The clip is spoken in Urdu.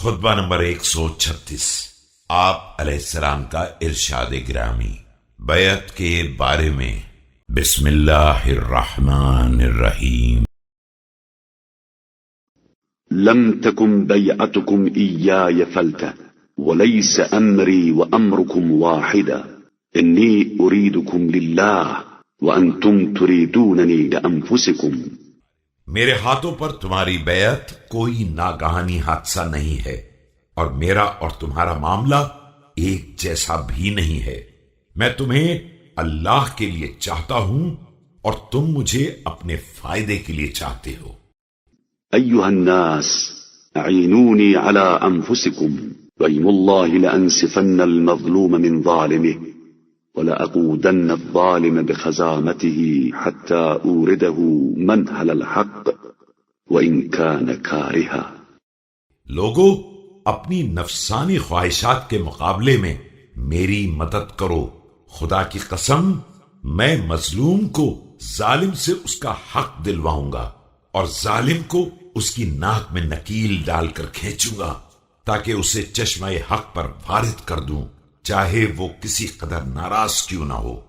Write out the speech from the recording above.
خطبہ نمبر 136 آپ علیہ السلام کا ارشاد گرامی بیعت کے بارے میں۔ بسم اللہ الرحمن الرحیم۔ لم تكن بيعتكم إياي فلتة وليس أمري وأمركم واحدا إني أريدكم لله وأنتم تريدونني لأنفسكم۔ میرے ہاتھوں پر تمہاری بیعت کوئی ناگہانی حادثہ نہیں ہے، اور میرا اور تمہارا معاملہ ایک جیسا بھی نہیں ہے۔ میں تمہیں اللہ کے لیے چاہتا ہوں اور تم مجھے اپنے فائدے کے لیے چاہتے ہو۔ أيها الناس أعينوني على أنفسكم وأيم الله لأنسفن المظلوم من ظالمه ولأقودن الظالم بخزامته حتى أورده منهل الحق وإن كان كارها۔ لوگو، اپنی نفسانی خواہشات کے مقابلے میں میری مدد کرو۔ خدا کی قسم، میں مظلوم کو ظالم سے اس کا حق دلواؤں گا اور ظالم کو اس کی ناک میں نکیل ڈال کر کھینچوں گا تاکہ اسے چشمہ حق پر وارد کر دوں، چاہے وہ کسی قدر ناراض کیوں نہ ہو۔